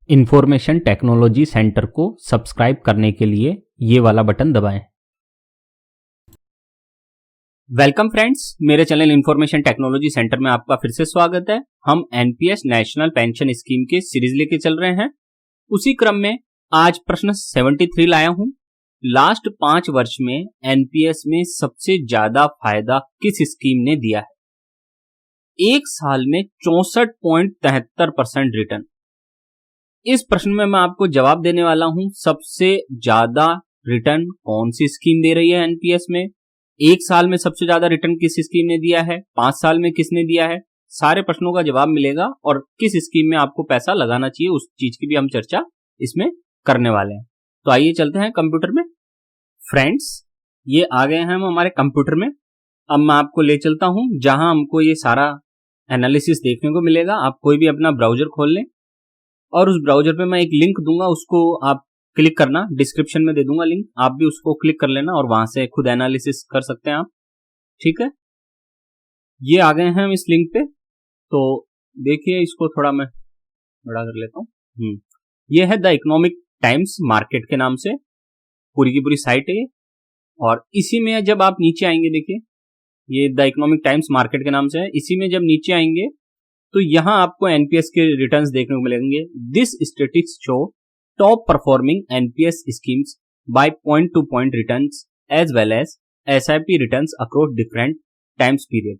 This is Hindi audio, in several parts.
इंफॉर्मेशन टेक्नोलॉजी सेंटर को सब्सक्राइब करने के लिए ये वाला बटन दबाएं। वेलकम फ्रेंड्स, मेरे चैनल इंफॉर्मेशन टेक्नोलॉजी सेंटर में आपका फिर से स्वागत है। हम एनपीएस नेशनल पेंशन स्कीम के सीरीज लेके चल रहे हैं। उसी क्रम में आज प्रश्न 73 लाया हूं। लास्ट 5 वर्ष में एनपीएस में सबसे ज्यादा फायदा किस स्कीम ने दिया है? एक साल में 64.73% रिटर्न। इस प्रश्न में मैं आपको जवाब देने वाला हूं, सबसे ज्यादा रिटर्न कौन सी स्कीम दे रही है एनपीएस में। एक साल में सबसे ज्यादा रिटर्न किस स्कीम ने दिया है, 5 साल में किसने दिया है, सारे प्रश्नों का जवाब मिलेगा और किस स्कीम में आपको पैसा लगाना चाहिए उस चीज की भी हम चर्चा इसमें करने वाले हैं। तो आइए चलते हैं कंप्यूटर में। फ्रेंड्स, ये आ गए हैं हम हमारे कंप्यूटर में। अब मैं आपको ले चलता हूं जहां हमको ये सारा एनालिसिस देखने को मिलेगा। आप कोई भी अपना ब्राउजर खोल लें और उस ब्राउजर पे मैं एक लिंक दूंगा, उसको आप क्लिक करना, डिस्क्रिप्शन में दे दूंगा लिंक, आप भी उसको क्लिक कर लेना और वहां से खुद एनालिसिस कर सकते हैं आप। ठीक है, ये आ गए हैं हम इस लिंक पे। तो देखिए, इसको थोड़ा मैं बड़ा कर लेता हूँ। ये है द इकोनॉमिक टाइम्स मार्केट के नाम से पूरी की पूरी साइट है। और इसी में जब आप नीचे आएंगे, देखिए ये द इकोनॉमिक टाइम्स मार्केट के नाम से है। इसी में जब नीचे आएंगे तो यहां आपको एनपीएस के रिटर्न्स देखने को मिलेंगे। This statistics show top performing NPS schemes by point to point returns as well as SIP returns across different times period.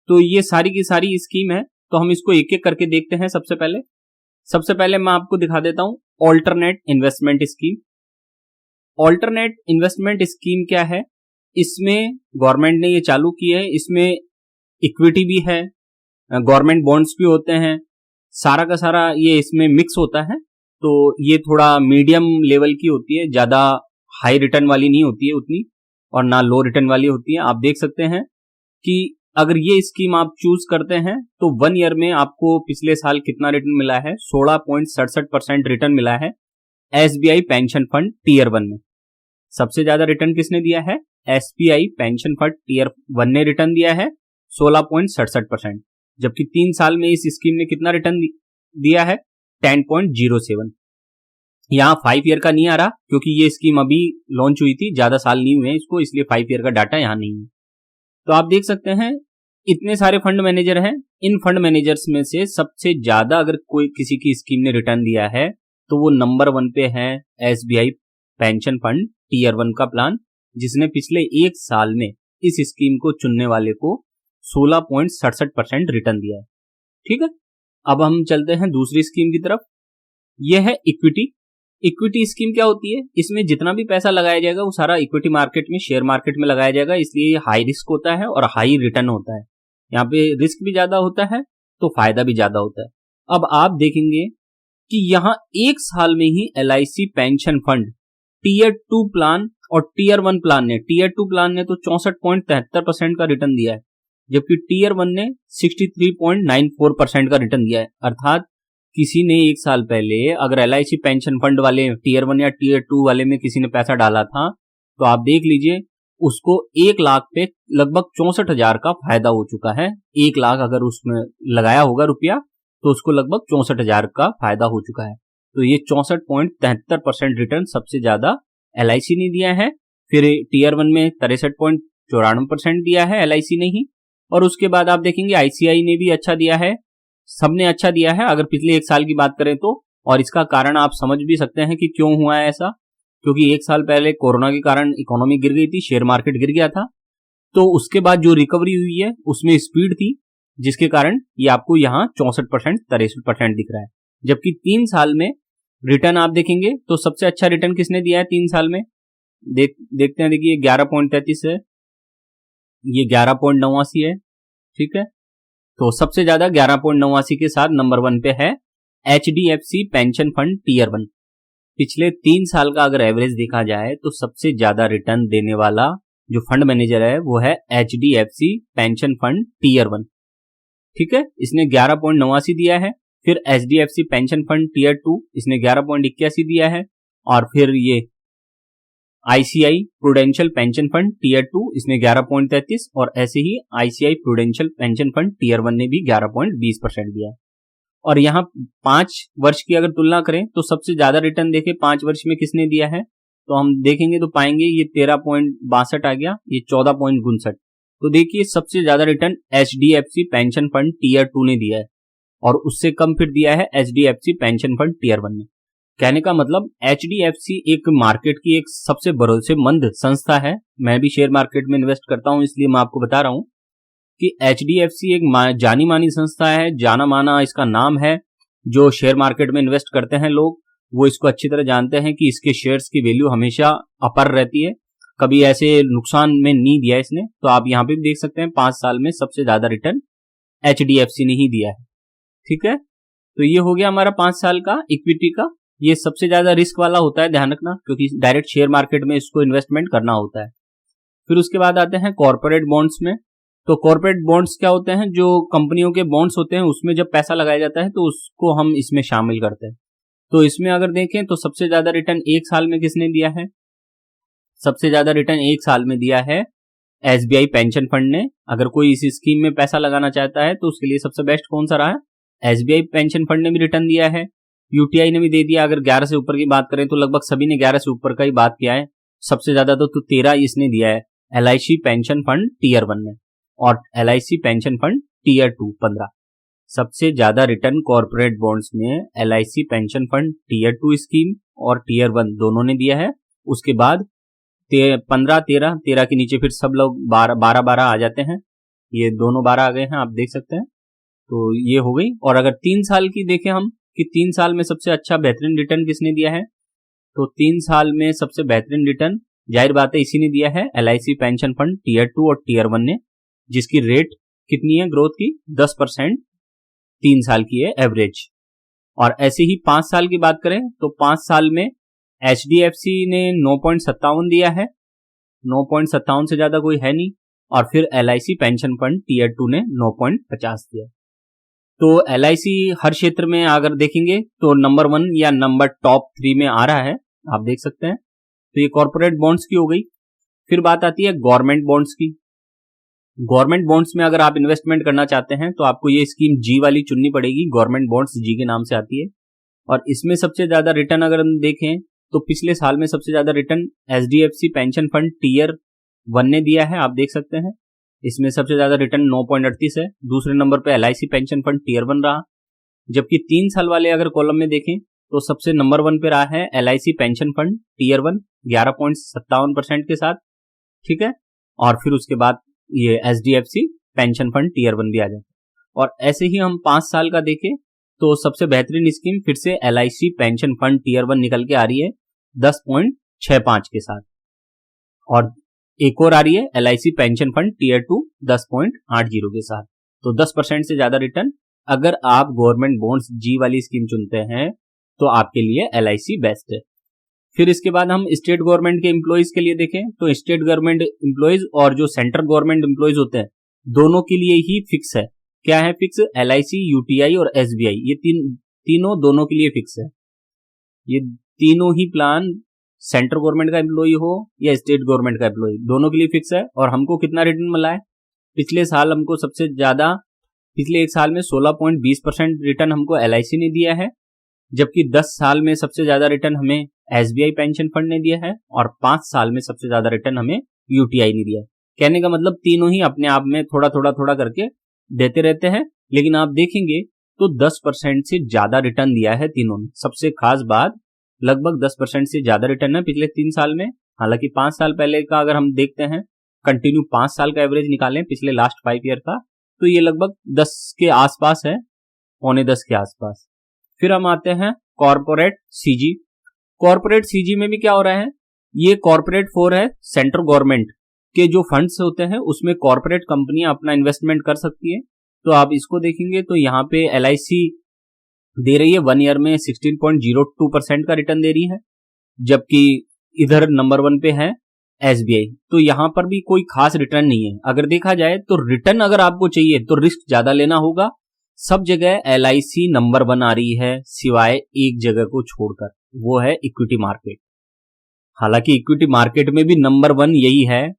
तो ये सारी की सारी स्कीम है, तो हम इसको एक एक करके देखते हैं। सबसे पहले मैं आपको दिखा देता हूं alternate investment scheme. Alternate investment scheme क्या है? इसमें गवर्नमेंट ने ये चालू की है। इसमें इक्विटी भी है, गवर्नमेंट बॉन्ड्स भी होते हैं, सारा का सारा ये इसमें मिक्स होता है। तो ये थोड़ा मीडियम लेवल की होती है, ज्यादा हाई रिटर्न वाली नहीं होती है उतनी, और ना लो रिटर्न वाली होती है। आप देख सकते हैं कि अगर ये स्कीम आप चूज करते हैं तो 1 ईयर में आपको पिछले साल कितना रिटर्न मिला है? 16.67% रिटर्न मिला है एसबीआई पेंशन फंड टीयर 1 में। सबसे ज्यादा रिटर्न किसने दिया है? एसबीआई पेंशन फंड टीयर 1 ने रिटर्न दिया है 16.67%। जबकि 3 साल में इस स्कीम ने कितना रिटर्न दिया है? 10.07। यहाँ 5 ईयर का नहीं आ रहा क्योंकि ये स्कीम अभी लॉन्च हुई थी, ज्यादा साल नहीं हुए इसको, इसलिए 5 ईयर का डाटा यहाँ नहीं है। तो आप देख सकते हैं इतने सारे फंड मैनेजर हैं। इन फंड मैनेजर्स में से सबसे ज्यादा अगर कोई किसी की स्कीम ने रिटर्न दिया है तो वो नंबर 1 पे है एसबीआई पेंशन फंड टीयर 1 का प्लान, जिसने पिछले 1 साल में इस स्कीम को चुनने वाले को 16.67% रिटर्न दिया है। ठीक है, अब हम चलते हैं दूसरी स्कीम की तरफ। यह है इक्विटी। इक्विटी स्कीम क्या होती है? इसमें जितना भी पैसा लगाया जाएगा वो सारा इक्विटी मार्केट में, शेयर मार्केट में लगाया जाएगा, इसलिए ये हाई रिस्क होता है और हाई रिटर्न होता है। यहाँ पे रिस्क भी ज्यादा होता है तो फायदा भी ज्यादा होता है। अब आप देखेंगे कि यहाँ 1 साल में ही LIC pension fund tier 2 plan और टीयर 1 प्लान ने, टीयर 2 प्लान ने तो 64.73% का रिटर्न दिया है, जबकि टीयर 1 ने 63.94% का रिटर्न दिया है। अर्थात किसी ने 1 साल पहले अगर एलआईसी पेंशन फंड वाले टीयर 1 या टीयर 2 वाले में किसी ने पैसा डाला था तो आप देख लीजिए उसको 1 लाख पे लगभग 64,000 का फायदा हो चुका है। 1 लाख अगर उसमें लगाया होगा रुपया तो उसको लगभग 64,000 का फायदा हो चुका है। तो ये 64.73% रिटर्न सबसे ज्यादा एलआईसी ने दिया है। फिर टीयर 1 में 63.94% दिया है एलआईसी ने ही, और उसके बाद आप देखेंगे आईसीआई ने भी अच्छा दिया है, सबने अच्छा दिया है अगर पिछले 1 साल की बात करें तो। और इसका कारण आप समझ भी सकते हैं कि क्यों हुआ है ऐसा, क्योंकि 1 साल पहले कोरोना के कारण इकोनॉमी गिर गई थी, शेयर मार्केट गिर गया था। तो उसके बाद जो रिकवरी हुई है उसमें स्पीड थी, जिसके कारण ये आपको यहाँ 64%, 63% दिख रहा है। जबकि 3 साल में रिटर्न आप देखेंगे तो सबसे अच्छा रिटर्न किसने दिया है 3 साल में? देखते हैं, देखिए 11.33 है, ये 11.89 है। ठीक है, तो सबसे ज्यादा 11.89 के साथ नंबर 1 पे है एचडीएफसी पेंशन फंड टीयर 1। पिछले 3 साल का अगर एवरेज देखा जाए तो सबसे ज्यादा रिटर्न देने वाला जो फंड मैनेजर है वो है एचडीएफसी पेंशन फंड टीयर 1। ठीक है, इसने 11.89 दिया है। फिर एचडीएफसी पेंशन फंड टीयर 2 इसने 11.81 दिया है। और फिर ये ICI Prudential pension fund tier 2 इसने 11.33 और ऐसे ही ICI Prudential pension fund tier 1 ने भी 11.20% दिया है। और यहाँ 5 वर्ष की अगर तुलना करें तो सबसे ज्यादा रिटर्न देखें 5 वर्ष में किसने दिया है, तो हम देखेंगे तो पाएंगे ये 13.62 आ गया, ये 14.59। तो देखिए सबसे ज्यादा return HDFC pension fund tier 2 ने दिया है और उससे कम फिर दिया है एचडीएफसी पेंशन फंड टीयर 1 ने। कहने का मतलब एचडीएफसी एक मार्केट की एक सबसे भरोसेमंद संस्था है। मैं भी शेयर मार्केट में इन्वेस्ट करता हूं, इसलिए मैं आपको बता रहा हूं कि एचडीएफसी एक जानी मानी संस्था है, जाना माना इसका नाम है। जो शेयर मार्केट में इन्वेस्ट करते हैं लोग वो इसको अच्छी तरह जानते हैं कि इसके शेयर्स की वैल्यू हमेशा अपर रहती है, कभी ऐसे नुकसान में नहीं दिया इसने। तो आप यहाँ पे भी देख सकते हैं 5 साल में सबसे ज्यादा रिटर्न एचडीएफसी ने ही दिया है। ठीक है, तो ये हो गया हमारा 5 साल का इक्विटी का। ये सबसे ज्यादा रिस्क वाला होता है, ध्यान रखना, क्योंकि डायरेक्ट शेयर मार्केट में इसको इन्वेस्टमेंट करना होता है। फिर उसके बाद आते हैं कॉर्पोरेट बॉन्ड्स में। तो कॉर्पोरेट बॉन्ड्स क्या होते हैं, जो कंपनियों के बॉन्ड्स होते हैं उसमें जब पैसा लगाया जाता है तो उसको हम इसमें शामिल करते हैं। तो इसमें अगर देखें तो सबसे ज्यादा रिटर्न एक साल में किसने दिया है, सबसे ज्यादा रिटर्न एक साल में दिया है एसबीआई पेंशन फंड ने। अगर कोई इस स्कीम में पैसा लगाना चाहता है तो उसके लिए सबसे बेस्ट कौन सा रहा है, एसबीआई पेंशन फंड ने भी रिटर्न दिया है, यूटीआई ने भी दे दिया। अगर 11 से ऊपर की बात करें तो लगभग सभी ने 11 से ऊपर का ही बात किया है। सबसे ज्यादा तो 13 इसने दिया है एलआईसी पेंशन फंड टीयर 1 ने, और एलआईसी पेंशन फंड टीयर 2 15। सबसे ज्यादा रिटर्न कॉर्पोरेट बॉन्ड्स में LIC pension fund tier 2 scheme और टीयर 1 दोनों ने दिया है। उसके बाद 15 13 के नीचे फिर सब लोग 12 आ जाते हैं, ये दोनों 12 आ गए हैं, आप देख सकते हैं। तो ये हो गई। और अगर 3 साल की देखें हम कि 3 साल में सबसे अच्छा बेहतरीन रिटर्न किसने दिया है, तो 3 साल में सबसे बेहतरीन रिटर्न जाहिर बात है इसी ने दिया है, एलआईसी पेंशन फंड टीयर 2 और टीयर 1 ने, जिसकी रेट कितनी है ग्रोथ की, 10% 3 साल की है एवरेज। और ऐसे ही 5 साल की बात करें तो 5 साल में एचडीएफसी ने 9.57 दिया है, 9.57 से ज्यादा कोई है नहीं। और फिर एलआईसी पेंशन फंड टीयर 2 ने 9.50 दिया। तो एलआईसी हर क्षेत्र में अगर देखेंगे तो नंबर 1 या नंबर टॉप 3 में आ रहा है, आप देख सकते हैं। तो ये कॉर्पोरेट बॉन्ड्स की हो गई। फिर बात आती है गवर्नमेंट बॉन्ड्स की। गवर्नमेंट बॉन्ड्स में अगर आप इन्वेस्टमेंट करना चाहते हैं तो आपको ये स्कीम जी वाली चुननी पड़ेगी, गवर्नमेंट बॉन्ड्स जी के नाम से आती है। और इसमें सबसे ज्यादा रिटर्न अगर हम देखें तो पिछले साल में सबसे ज्यादा return HDFC pension fund tier 1 ने दिया है, आप देख सकते हैं। इसमें सबसे ज्यादा रिटर्न 9.38 है। दूसरे नंबर पे एलआईसी पेंशन फंड टीयर 1 रहा, जबकि 3 साल वाले अगर कॉलम में देखें तो सबसे नंबर 1 पे रहा है एलआईसी पेंशन फंड टीयर 1 11.57% के साथ। ठीक है, और फिर उसके बाद ये एचडीएफसी पेंशन फंड टीयर 1 भी आ जाता है। और ऐसे ही हम 5 साल का देखें तो सबसे बेहतरीन स्कीम फिर से एलआईसी पेंशन फंड टीयर 1 निकल के आ रही है 10.65 के साथ। और एक और आ रही है एलआईसी पेंशन फंड टीयर 2 10.80 के साथ। तो 10% से ज्यादा रिटर्न अगर आप गवर्नमेंट बॉन्ड्स जी वाली स्कीम चुनते हैं तो आपके लिए एलआईसी बेस्ट है। फिर इसके बाद हम स्टेट गवर्नमेंट के एम्प्लॉइज के लिए देखें तो स्टेट गवर्नमेंट एम्प्लॉइज और जो सेंट्रल गवर्नमेंट एम्प्लॉइज होते हैं दोनों के लिए ही फिक्स है। क्या है फिक्स, एलआईसी, यूटीआई और एसबीआई, ये तीनों दोनों के लिए फिक्स है। ये तीनों ही प्लान सेंट्रल गवर्नमेंट का एम्प्लॉय हो या स्टेट गवर्नमेंट का एम्प्लॉय, दोनों के लिए फिक्स है। और हमको कितना रिटर्न मिला है, पिछले साल हमको सबसे ज्यादा, पिछले एक साल में 16.20% रिटर्न हमको एलआईसी ने दिया है, जबकि 10 साल में सबसे ज्यादा रिटर्न हमें एसबीआई पेंशन फंड ने दिया है और 5 साल में सबसे ज्यादा रिटर्न हमें यूटीआई ने दिया है। कहने का मतलब तीनों ही अपने आप में थोड़ा थोड़ा करके देते रहते हैं, लेकिन आप देखेंगे तो 10% से ज्यादा रिटर्न दिया है तीनों ने। सबसे खास बात, लगभग 10% से ज्यादा रिटर्न है पिछले 3 साल में। हालांकि 5 साल पहले का अगर हम देखते हैं, कंटिन्यू 5 साल का एवरेज निकालें पिछले लास्ट 5 ईयर का, तो ये लगभग 10 के आसपास है, 9.25 के आसपास। फिर हम आते हैं कॉर्पोरेट सीजी। कॉर्पोरेट सीजी में भी क्या हो रहा है, ये कॉर्पोरेट 4 है, सेंट्रल गवर्नमेंट के जो फंड्स होते हैं उसमें कॉर्पोरेट कंपनियां अपना इन्वेस्टमेंट कर सकती है। तो आप इसको देखेंगे तो यहाँ पे एलआईसी दे रही है 1 ईयर में 16.02% का रिटर्न दे रही है, जबकि इधर नंबर 1 पे है एसबीआई। तो यहाँ पर भी कोई खास रिटर्न नहीं है। अगर देखा जाए तो रिटर्न अगर आपको चाहिए तो रिस्क ज्यादा लेना होगा। सब जगह एलआईसी नंबर 1 आ रही है सिवाय एक जगह को छोड़कर, वो है इक्विटी मार्केट। हालांकि इक्विटी मार्केट में भी नंबर 1 यही है,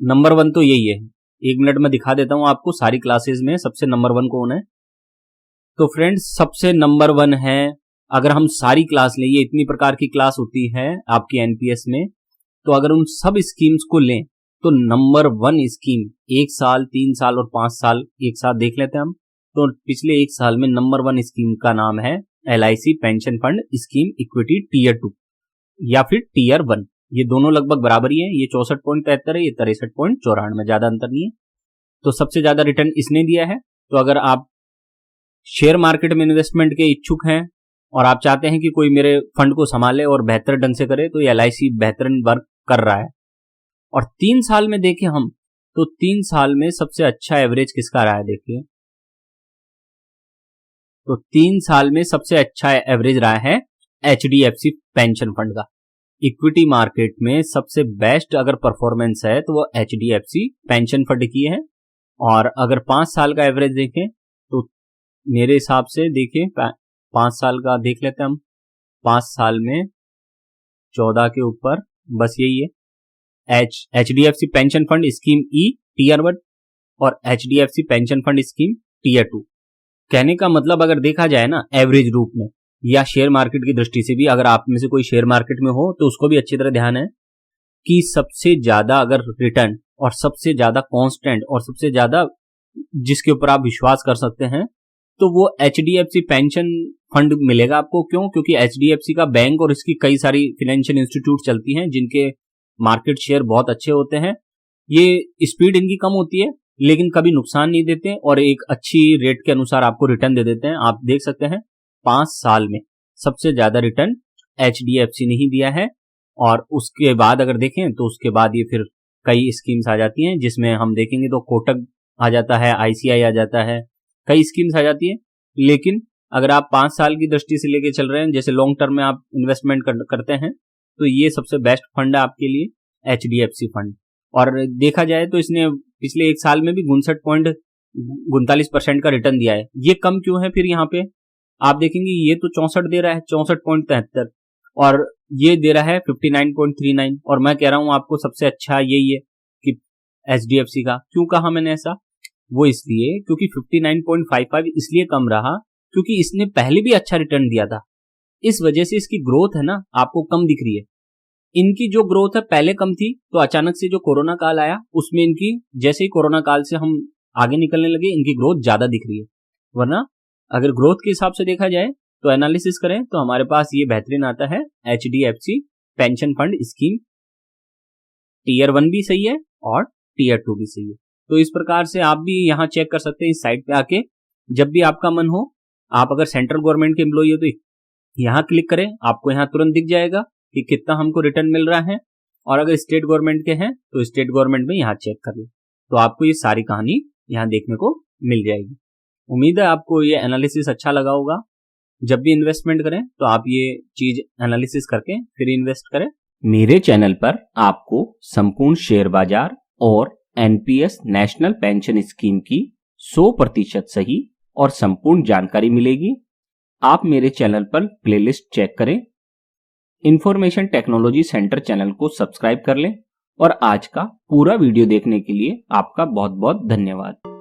नंबर 1 तो यही है। 1 मिनट में दिखा देता हूं आपको सारी क्लासेस में सबसे नंबर 1 कौन है। तो फ्रेंड्स सबसे नंबर 1 है, अगर हम सारी क्लास लें, ये इतनी प्रकार की क्लास होती है आपकी एनपीएस में, तो अगर उन सब स्कीम्स को लें तो नंबर 1 स्कीम 1 साल, 3 साल और 5 साल एक साथ देख लेते हैं हम। तो पिछले 1 साल में नंबर 1 स्कीम का नाम है LIC pension fund scheme equity tier 2 या फिर टीयर 1। ये दोनों लगभग बराबर ही है, ये 64.73 है, ये 63.94, ज्यादा अंतर नहीं है। तो सबसे ज्यादा रिटर्न इसने दिया है। तो अगर आप शेयर मार्केट में इन्वेस्टमेंट के इच्छुक हैं और आप चाहते हैं कि कोई मेरे फंड को संभाले और बेहतर ढंग से करे, तो ये LIC बेहतरीन वर्क कर रहा है। और 3 साल में देखें हम, तो 3 साल में सबसे अच्छा एवरेज किसका रहा है देखिए। तो 3 साल में सबसे अच्छा एवरेज रहा है HDFC पेंशन फंड का। इक्विटी मार्केट में सबसे बेस्ट अगर परफॉर्मेंस है तो वो HDFC पेंशन फंड की है। और अगर 5 साल का एवरेज देखें तो मेरे हिसाब से देखिए 5 साल का देख लेते हैं हम। 5 साल में 14 के ऊपर बस यही है, HDFC pension fund scheme E tier 1 और HDFC pension fund scheme tier 2। कहने का मतलब अगर देखा जाए ना एवरेज रूप में या शेयर मार्केट की दृष्टि से भी, अगर आप में से कोई शेयर मार्केट में हो तो उसको भी अच्छी तरह ध्यान है कि सबसे ज्यादा अगर रिटर्न और सबसे ज्यादा कांस्टेंट और सबसे ज्यादा जिसके ऊपर आप विश्वास कर सकते हैं तो वो HDFC पेंशन फंड मिलेगा आपको। क्यों? क्योंकि HDFC का बैंक और इसकी कई सारी फाइनेंशियल इंस्टीट्यूट चलती हैं जिनके मार्केट शेयर बहुत अच्छे होते हैं। ये स्पीड इनकी कम होती है लेकिन कभी नुकसान नहीं देते और एक अच्छी रेट के अनुसार आपको रिटर्न दे देते हैं। आप देख सकते हैं 5 साल में सबसे ज्यादा रिटर्न HDFC ने ही दिया है। और उसके बाद अगर देखें तो उसके बाद ये फिर कई स्कीम्स आ जाती हैं, जिसमें हम देखेंगे तो कोटक आ जाता है, ICI आ जाता है, कई स्कीम्स आ जाती है। लेकिन अगर आप 5 साल की दृष्टि से लेके चल रहे हैं, जैसे लॉन्ग टर्म में आप इन्वेस्टमेंट करते हैं, तो ये सबसे बेस्ट फंड है आपके लिए HDFC फंड। और देखा जाए तो इसने पिछले 1 साल में भी 59.39% का रिटर्न दिया है। ये कम क्यों है फिर? यहाँ पे आप देखेंगे ये तो 64 दे रहा है, 64.73, और ये दे रहा है 59.39। और मैं कह रहा हूं आपको सबसे अच्छा यही है कि HDFC का। क्यों कहा मैंने ऐसा? वो इसलिए क्योंकि 59.55 इसलिए कम रहा क्योंकि इसने पहले भी अच्छा रिटर्न दिया था। इस वजह से इसकी ग्रोथ है ना आपको कम दिख रही है। इनकी जो ग्रोथ है पहले कम थी, तो अचानक से जो कोरोना काल आया उसमें इनकी, जैसे ही कोरोना काल से हम आगे निकलने लगे, इनकी ग्रोथ ज्यादा दिख रही है। वरना अगर ग्रोथ के हिसाब से देखा जाए तो एनालिसिस करें तो हमारे पास ये बेहतरीन आता है HDFC pension fund scheme tier 1 भी सही है और टीयर 2 भी सही है। तो इस प्रकार से आप भी यहाँ चेक कर सकते हैं इस साइट पे आके। जब भी आपका मन हो, आप अगर सेंट्रल गवर्नमेंट के एम्प्लॉई हो तो यहाँ क्लिक करें, आपको यहाँ तुरंत दिख जाएगा कि कितना हमको रिटर्न मिल रहा है। और अगर स्टेट गवर्नमेंट के हैं तो स्टेट गवर्नमेंट में यहाँ चेक कर लें, तो आपको ये सारी कहानी यहाँ देखने को मिल जाएगी। उम्मीद है आपको ये एनालिसिस अच्छा लगा होगा। जब भी इन्वेस्टमेंट करें तो आप ये चीज एनालिसिस करके फिर इन्वेस्ट करें। मेरे चैनल पर आपको संपूर्ण शेयर बाजार और NPS नेशनल पेंशन स्कीम की 100% सही और संपूर्ण जानकारी मिलेगी। आप मेरे चैनल पर प्लेलिस्ट चेक करें, इंफॉर्मेशन टेक्नोलॉजी सेंटर चैनल को सब्सक्राइब कर लें और आज का पूरा वीडियो देखने के लिए आपका बहुत बहुत धन्यवाद।